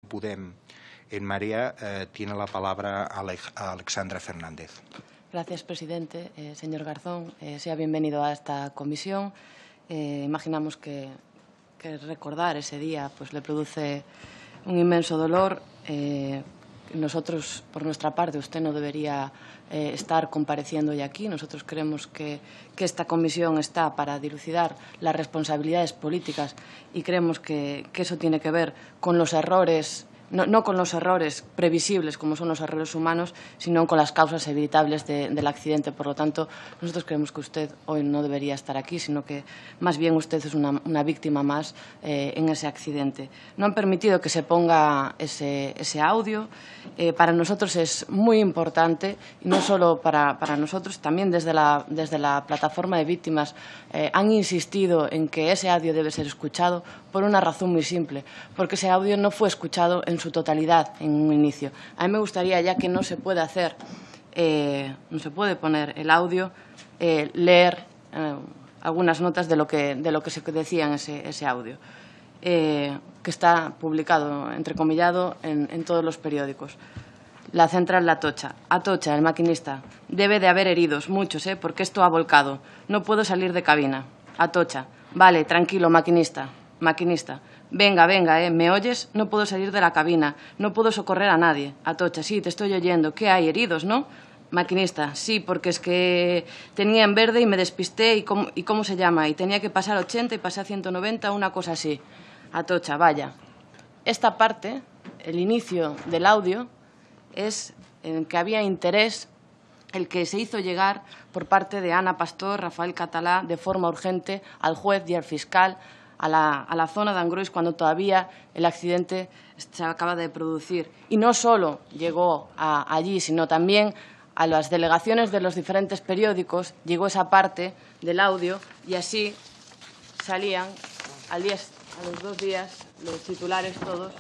Podem en Marea, tiene la palabra Alexandra Fernández. Gracias, presidente. Señor Garzón, sea bienvenido a esta comisión. Imaginamos que recordar ese día pues, le produce un inmenso dolor. Nosotros, por nuestra parte, usted no debería estar compareciendo hoy aquí. Nosotros creemos que esta comisión está para dilucidar las responsabilidades políticas y creemos que eso tiene que ver con los errores, no con los errores previsibles, como son los errores humanos, sino con las causas evitables del accidente. Por lo tanto, nosotros creemos que usted hoy no debería estar aquí, sino que más bien usted es una víctima más en ese accidente. No han permitido que se ponga ese audio. Para nosotros es muy importante, y no solo para nosotros, también desde la plataforma de víctimas han insistido en que ese audio debe ser escuchado por una razón muy simple, porque ese audio no fue escuchado en su totalidad en un inicio. A mí me gustaría, ya que no se puede hacer, no se puede poner el audio, leer algunas notas de lo que se decía en ese audio, que está publicado, entrecomillado, en todos los periódicos. La central de Atocha. Atocha, el maquinista. Debe de haber heridos, muchos, porque esto ha volcado. No puedo salir de cabina. Atocha. Vale, tranquilo, maquinista. Maquinista. Venga, ¿me oyes? No puedo salir de la cabina. No puedo socorrer a nadie. Atocha. Sí, te estoy oyendo. ¿Qué hay? ¿Heridos, no? Maquinista. Sí, porque es que tenía en verde y me despisté y ¿cómo se llama? Y tenía que pasar 80 y pasé a 190, una cosa así. Atocha, vaya. Esta parte, el inicio del audio, es en que había interés, el que se hizo llegar por parte de Ana Pastor, Rafael Catalá, de forma urgente al juez y al fiscal a la zona de Angrois cuando todavía el accidente se acaba de producir. Y no solo llegó allí, sino también a las delegaciones de los diferentes periódicos, llegó esa parte del audio y así salían a los 2 días los titulares todos.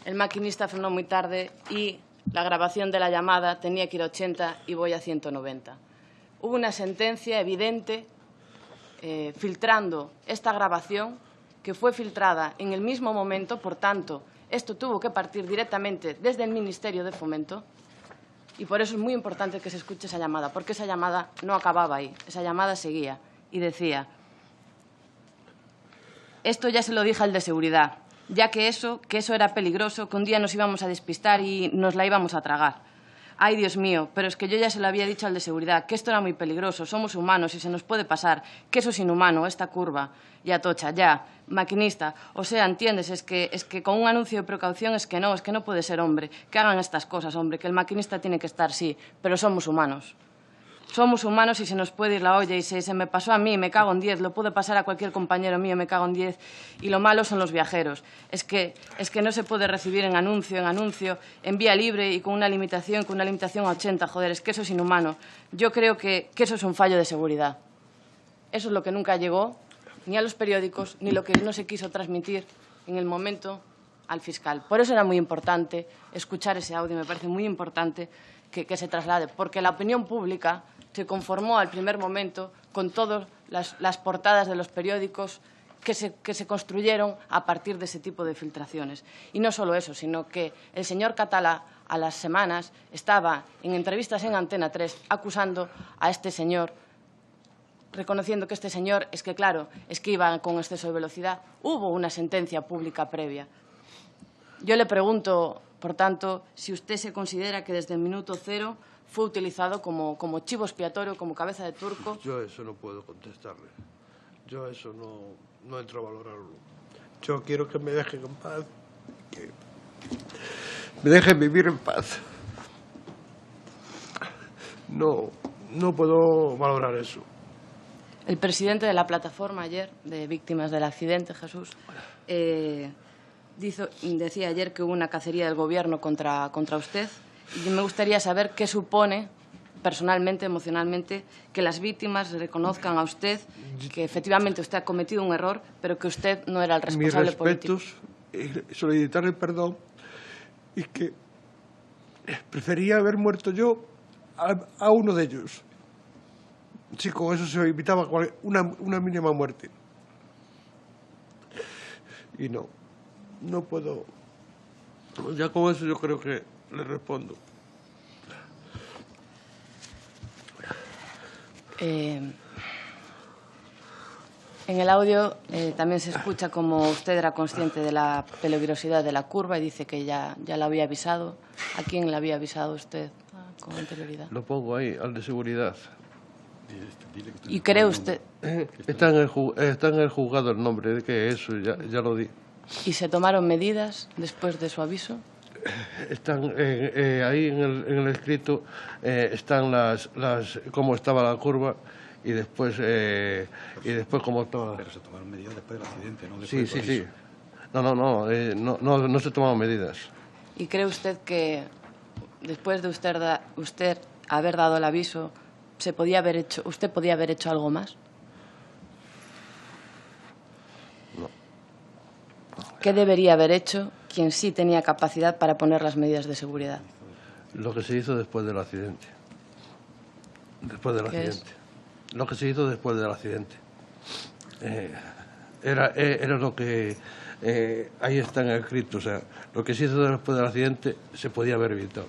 El maquinista frenó muy tarde y la grabación de la llamada tenía que ir a 80 y voy a 190. Hubo una sentencia evidente filtrando esta grabación, que fue filtrada en el mismo momento. Por tanto, esto tuvo que partir directamente desde el Ministerio de Fomento y por eso es muy importante que se escuche esa llamada, porque esa llamada no acababa ahí, esa llamada seguía y decía: esto ya se lo dije al de seguridad, ya que eso era peligroso, que un día nos íbamos a despistar y nos la íbamos a tragar. Ay, Dios mío, pero es que yo ya se lo había dicho al de seguridad, que esto era muy peligroso, somos humanos y se nos puede pasar, que eso es inhumano, esta curva. Y Atocha, ya, maquinista, o sea, ¿entiendes? Es que con un anuncio de precaución es que no puede ser, hombre, que hagan estas cosas, hombre, que el maquinista tiene que estar, sí, pero somos humanos. Somos humanos y se nos puede ir la olla y se me pasó a mí, me cago en 10, lo puede pasar a cualquier compañero mío, me cago en 10. Y lo malo son los viajeros. Es que no se puede recibir en anuncio, en vía libre y con una limitación a 80, joder, es que eso es inhumano. Yo creo que eso es un fallo de seguridad. Eso es lo que nunca llegó ni a los periódicos, ni lo que no se quiso transmitir en el momento al fiscal. Por eso era muy importante escuchar ese audio, me parece muy importante que se traslade, porque la opinión pública se conformó al primer momento con todas las portadas de los periódicos que se construyeron a partir de ese tipo de filtraciones. Y no solo eso, sino que el señor Catalá, a las semanas, estaba en entrevistas en Antena 3 acusando a este señor, reconociendo que este señor es que iba con exceso de velocidad. Hubo una sentencia pública previa. Yo le pregunto, por tanto, si usted se considera que desde el minuto cero fue utilizado como chivo expiatorio, como cabeza de turco. Yo eso no puedo contestarle. Yo eso no entro a valorarlo. Yo quiero que me dejen en paz, que me dejen vivir en paz. No puedo valorar eso. El presidente de la plataforma ayer, de víctimas del accidente, Jesús, decía ayer que hubo una cacería del Gobierno contra usted. Y me gustaría saber qué supone, personalmente, emocionalmente, que las víctimas reconozcan a usted que efectivamente usted ha cometido un error, pero que usted no era el responsable político. Mis respetos, solicitar el perdón y que prefería haber muerto yo a uno de ellos. Si con eso se evitaba una mínima muerte. Y no puedo Ya con eso yo creo que le respondo. En el audio también se escucha como usted era consciente de la peligrosidad de la curva y dice que ya la había avisado. ¿A quién le había avisado usted con anterioridad? Lo pongo ahí, al de seguridad. ¿Y cree usted? Está en el juzgado el nombre, de que eso ya lo di. ¿Y se tomaron medidas después de su aviso? Están ahí en el escrito, están las cómo estaba la curva y después cómo estaba. Pero se tomaron medidas después del accidente, ¿no? Después Sí. No se tomaron medidas. ¿Y cree usted que después de usted haber dado el aviso, usted podía haber hecho algo más? No. ¿Qué debería haber hecho quien sí tenía capacidad para poner las medidas de seguridad? Lo que se hizo después del accidente. Lo que se hizo después del accidente. Era lo que ahí está en el escrito. O sea, lo que se hizo después del accidente se podía haber evitado.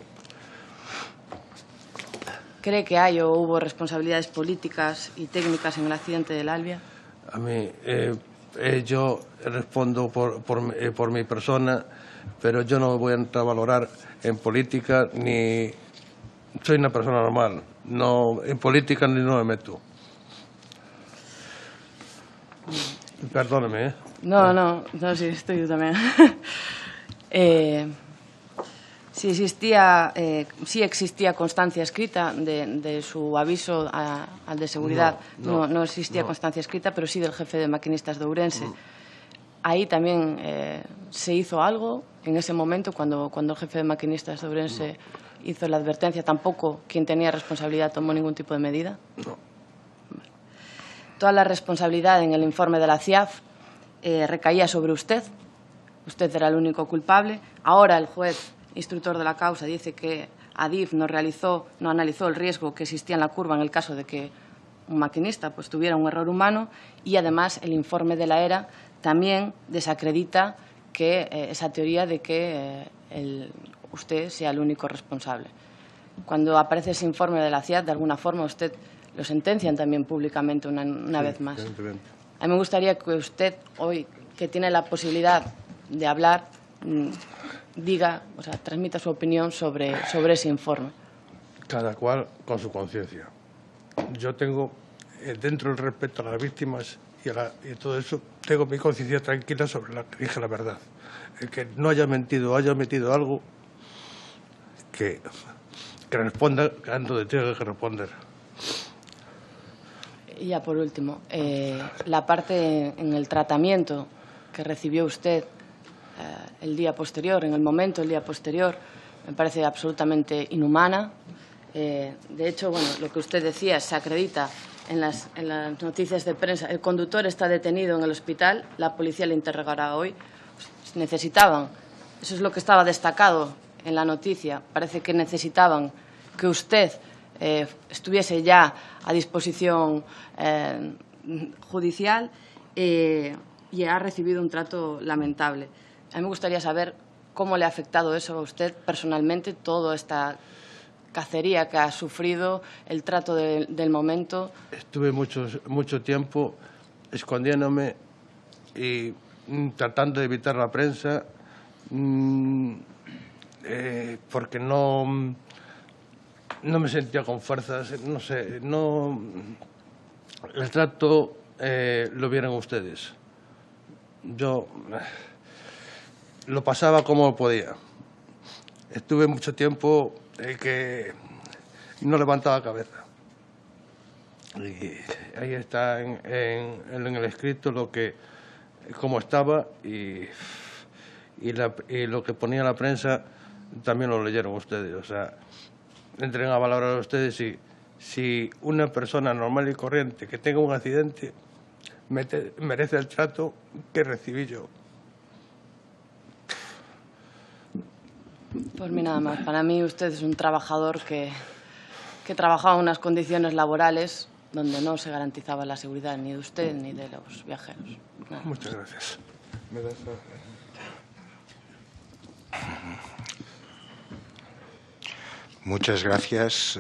¿Cree que hay o hubo responsabilidades políticas y técnicas en el accidente del Albia? A mí, yo respondo por mi persona, pero yo no voy a entrar a valorar en política ni... Soy una persona normal, no en política ni no me meto. Perdóneme, ¿eh? No, sí, estoy yo también. Sí existía constancia escrita de su aviso al de seguridad. No existía constancia escrita, pero sí del jefe de maquinistas de Ourense. Ahí también se hizo algo en ese momento cuando el jefe de maquinistas de Ourense hizo la advertencia. Tampoco quien tenía responsabilidad tomó ningún tipo de medida. No. Toda la responsabilidad en el informe de la CIAF recaía sobre usted. Usted era el único culpable. Ahora el juez instructor de la causa dice que Adif no analizó el riesgo que existía en la curva en el caso de que un maquinista pues tuviera un error humano, y además el informe de la ERA también desacredita esa teoría de que usted sea el único responsable. Cuando aparece ese informe de la CIAF, de alguna forma usted lo sentencian también públicamente una vez más. Evidentemente. A mí me gustaría que usted, hoy que tiene la posibilidad de hablar, diga, o sea, transmita su opinión sobre ese informe. Cada cual con su conciencia. Yo tengo, dentro del respeto a las víctimas y todo eso, tengo mi conciencia tranquila sobre la que dije la verdad. El que no haya mentido o haya metido algo, que responda donde tenga que responder. Y ya por último, la parte en el tratamiento que recibió usted el día posterior, en el momento del día posterior, me parece absolutamente inhumana. De hecho, bueno, lo que usted decía se acredita en las noticias de prensa. El conductor está detenido en el hospital, la policía le interrogará hoy. Necesitaban, eso es lo que estaba destacado en la noticia, parece que necesitaban que usted estuviese ya a disposición judicial y ha recibido un trato lamentable. A mí me gustaría saber cómo le ha afectado eso a usted personalmente, toda esta cacería que ha sufrido, el trato del momento. Estuve mucho tiempo escondiéndome y tratando de evitar la prensa porque no me sentía con fuerzas, no sé, el trato lo vieron ustedes. Yo lo pasaba como podía. Estuve mucho tiempo que no levantaba cabeza. Y ahí está en el escrito cómo estaba y lo que ponía la prensa también lo leyeron ustedes. O sea, entren a valorar ustedes si una persona normal y corriente que tenga un accidente merece el trato que recibí yo. Pues mí nada más. Para mí usted es un trabajador que trabajaba en unas condiciones laborales donde no se garantizaba la seguridad ni de usted ni de los viajeros. Nada. Muchas gracias. ¿Me das Muchas gracias.